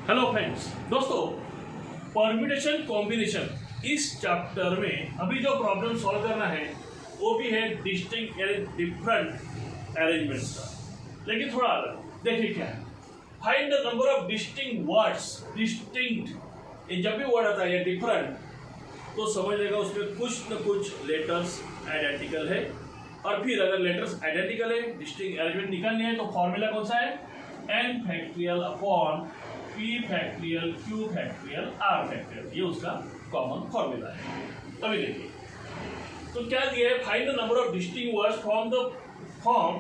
Hello friends, दोस्तों permutation combination इस chapter में अभी जो प्रॉब्लम सॉल्व करना है वो भी है डिस्टिंक्ट डिफरेंट अरेंजमेंट्स का, लेकिन थोड़ा अलग। देखिए क्या है, find the number of distinct words. Distinct जब भी वर्ड आता है डिफरेंट तो समझ लेगा उसमें कुछ न कुछ लेटर्स आइडेंटिकल है, और फिर अगर लेटर्स आइडेंटिकल है डिस्टिंक्ट अरेंजमेंट निकालनी है तो फॉर्मूला कौन सा है, n factorial upon p factorial q factorial r factorial, ये उसका कॉमन फॉर्मूला है। अभी देखिए तो क्या दिया है, find the number of distinct words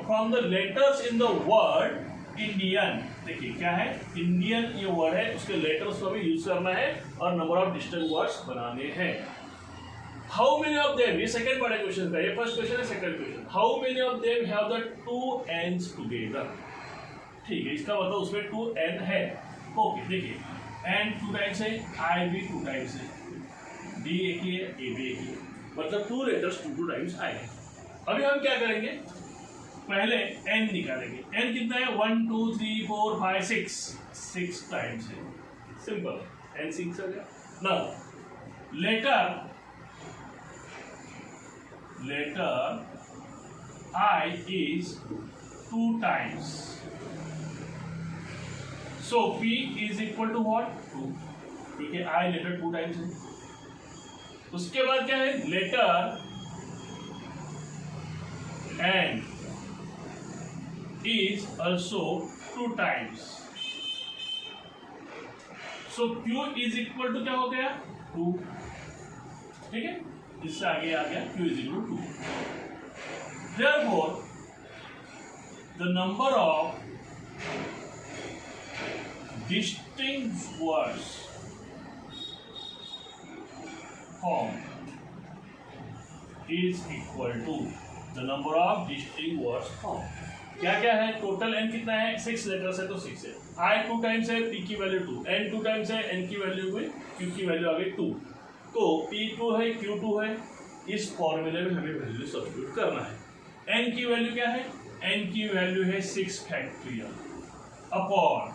from the letters in the word Indian. देखिए क्या है, इंडियन ये वर्ड है, उसके लेटर्स को भी यूज करना है और नंबर ऑफ डिस्टिंक्ट वर्ड्स बनाने हैं। हाउ मेनी ऑफ देम, ये सेकंड पार्ट है क्वेश्चन का, ये फर्स्ट क्वेश्चन है, second question, how many of them have the two ends together. ठीक है, इसका मतलब उसमें 2n है। ओके देखिए, n 2 टाइम्स है, i भी 2 टाइम्स है, d एक ही है, a भी एक ही है, मतलब 2 लेटर्स 2 टाइम्स आए हैं। अभी हम क्या करेंगे, पहले n निकालेंगे। n कितना है, 1 2 3 4 5 6 टाइम्स है, सिंपल, n 6 आ गया। Now later I is 2 times. So P is equal to what? 2, क्योंकि I लेटर 2 टाइम्स है। उसके बाद क्या है, letter N is also 2 times. So Q is equal to क्या हो गया, 2। ठीक है, इससे आगे आ गया Q is equal to 2। Therefore, the number of distinct words formed is equal to the number of distinct words formed। क्या क्या है, टोटल n कितना है, 6 लेटर्स है तो 6 है, I 2 टाइम्स है, P की वैल्यू 2, n 2 टाइम्स है, n की वैल्यू हुई, Q की वैल्यू आ गई 2, तो P 2 है, Q 2 है। इस फॉर्मूले में हमें वैल्यू सब्स्टिट्यूट करना है। n की वैल्यू क्या है, n की वैल्यू है 6 फैक्टोरियल अपॉन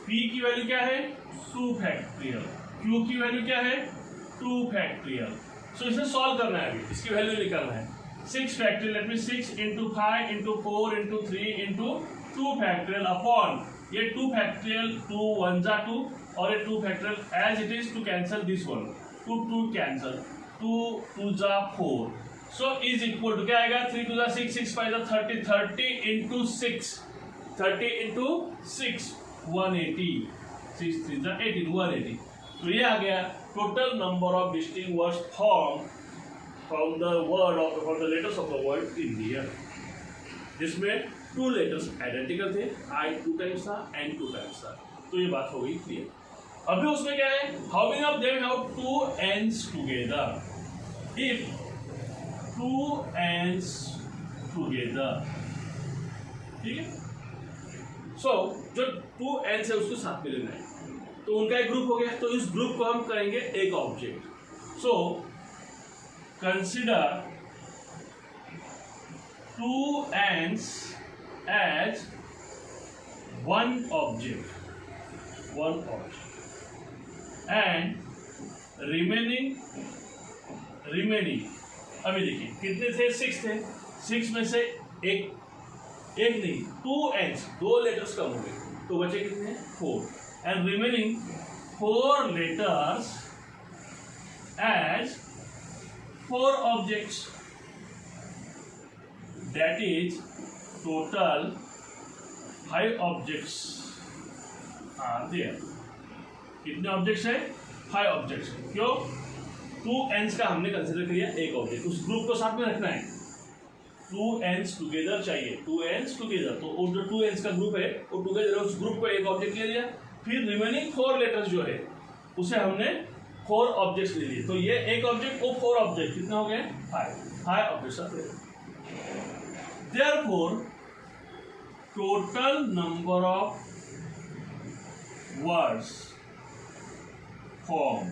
p की वैल्यू क्या है, 2 फैक्टोरियल, q की वैल्यू क्या है, 2 फैक्टोरियल। सो इसे सॉल्व करना है, अभी इसकी वैल्यू निकालना है। 6 factorial let me 6 into 5 into 4 into 3 into 2 factorial upon ये 2 फैक्टोरियल, 2 1 जा 2 और ये 2 factorial as it is to cancel this one, 2 cancel, 2 2 जा 4, सो इज इक्वल टू क्या आएगा, 3 2 जा 6 6 5 जा 30, 30 इंटू 6, 30 इंटू 6 180, 6 3 जा 18, 180। तो ये आ गया total number of distinct words from the letters of the word India, जिसमें 2 लेटर्स आइडेंटिकल थे, I 2 टाइम्स था, N 2 टाइम्स था। तो ये बात हो गई क्लियर। अभी उसमें क्या है, how many of them have 2 ends together. If 2 ends together, ठीक है, सो जो 2 ends है उसको साथ में लेना है, तो उनका एक ग्रुप हो गया, तो इस ग्रुप को हम करेंगे एक object. So consider 2 ends as one object and remaining अभी देखिए कितने थे, 6 थे, 6 में से एक नहीं, 2 ends, 2 लेटर्स कम हो गए तो बचे कितने, 4, and remaining 4 letters as 4 objects, that is total 5 objects are there। कितने ऑब्जेक्ट्स है, 5 ऑब्जेक्ट्स। क्यों, 2 ends का हमने कंसिडर किया एक ऑब्जेक्ट, उस ग्रुप को साथ में रखना है, 2 ends टुगेदर चाहिए, 2 ends टुगेदर, तो वो जो 2 ends का ग्रुप है वो टुगेदर, उस ग्रुप को एक ऑब्जेक्ट ले लिया, फिर रिमेनिंग 4 लेटर्स जो है उसे हमने 4 ऑब्जेक्ट्स ले लिए, तो ये एक ऑब्जेक्ट वो 4 ऑब्जेक्ट, कितना हो गए, 5 objects are there. Therefore, total number of words formed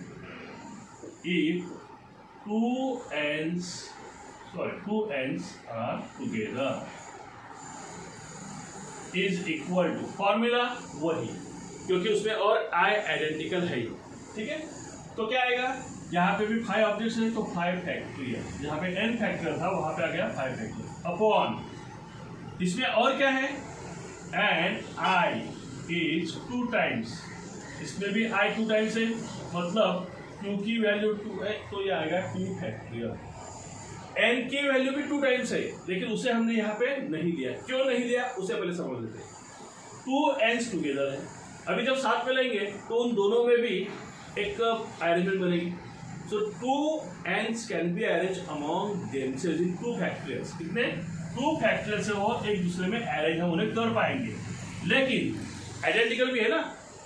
if 2 ends are together is equal to, formula वही क्योंकि उसमें और आई आइडेंटिकल है ही, ठीक है। तो क्या आएगा, यहाँ पे भी 5 ऑब्जेक्ट्स है तो 5 फैक्टोरियल, जहाँ पे n फैक्टोरियल था वहां पे आ गया 5 फैक्टोरियल अपॉन, इसमें और क्या है, एंड i इज 2 टाइम्स, इसमें भी i 2 टाइम्स है, मतलब q की वैल्यू 2 है तो ये आएगा 2 फैक्टोरियल। n की वैल्यू भी 2 टाइम्स है, लेकिन उसे हमने यहाँ पे नहीं लिया, क्यों नहीं लिया उसे पहले समझ लेते हैं। 2 n's टुगेदर है, अभी जब साथ में लेंगे तो उन दोनों में भी एक अरेंजमेंट बनेगी। So 2 n's can be arranged among themselves in 2 factorials। कितने 2 फैक्टोरियल से वो एक दूसरे में अरेंज हम उन्हें कर पाएंगे, लेकिन आइडेंटिकल भी है ना,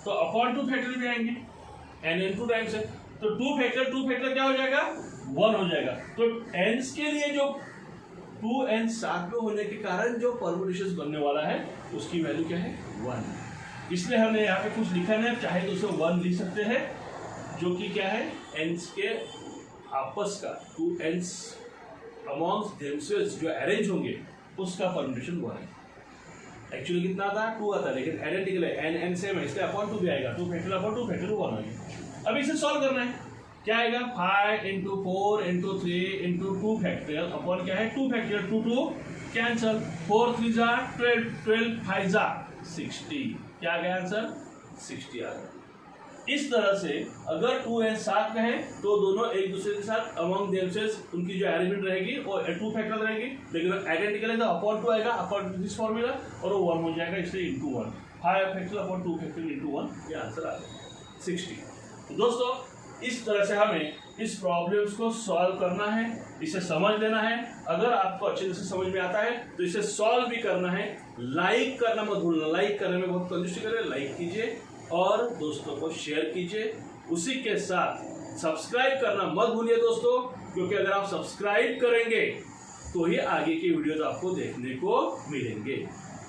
तो अपॉन 2 फैक्टोरियल भी आएंगे, n n 2 टाइम्स है तो 2 फैक्टोरियल क्या हो जाएगा, 1 हो जाएगा। तो n's के लिए जो 2 n साथ में होने के कारण जो परमुटेशन बनने वाला है उसकी वैल्यू क्या है, 1। इसलिए हमने यहाँ पे कुछ लिखा नहीं, चाहे तो उसे 1 लिख सकते हैं, जो कि क्या है, n's के आपस का 2 n's amongst themselves जो अरेंज होंगे उसका परम्यूटेशन 1 है। एक्चुअली कितना आता है, 2 आता है, लेकिन आइडेंटिकल है, n n सेम है, इसलिए अपॉन 2 भी आएगा, 2 फैक्टोरियल अपॉन 2 फैक्टोरियल 1 आएगा। अब इसे सॉल्व करना है, क्या आएगा, 5 into 4 into 3 into 2 factorial upon क्या है, 2 फैक्टोरियल, 2 2 कैंसल, 4 3 जा 12, 12 5 जा 60, क्या आ गया आंसर, 60 आ गया। इस तरह से अगर 2 n साथ में है तो दोनों एक दूसरे के साथ अमंग देमसेल्स उनकी जो अरेंजमेंट रहेगी वो 2 फैक्टोरियल रहेगी, लेकिन आइडेंटिकल है तो अपॉन 2 आएगा, अपॉन दिस फॉर्मूला, और वो 1 हो जाएगा, इसलिए into 1, 5 factorial upon 2 factorial into 1, ये आंसर आ जाएगा 60। तो दोस्तों इस तरह से हमें इस प्रॉब्लम्स को सॉल्व करना है, इसे समझ लेना है। अगर आपको अच्छे से समझ में आता है तो इसे सॉल्व भी करना है। लाइक करना मत भूलना, लाइक करने में बहुत कंजूसी करें, लाइक कीजिए और दोस्तों को शेयर कीजिए। उसी के साथ सब्सक्राइब करना मत भूलिए दोस्तों, क्योंकि अगर आप सब्सक्राइब करेंगे तो ही आगे की वीडियोस आपको देखने को मिलेंगे,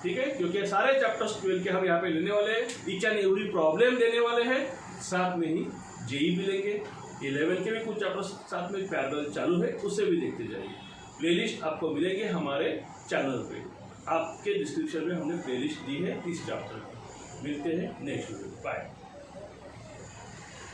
ठीक है। क्योंकि सारे चैप्टर्स 12 के हम यहाँ पे लेने वाले हैं, ईच एंड एवरी प्रॉब्लम लेने वाले हैं, साथ में ही जेई भी लेंगे, 11 के भी कुछ चैप्टर्स साथ में पैरेलल चालू है, उसे भी देखते जाइए। प्लेलिस्ट आपको मिलेगी हमारे चैनल पे, आपके डिस्क्रिप्शन में हमने प्लेलिस्ट दी है इस चैप्टर की। मिलते हैं नेक्स्ट वीडियो, बाय।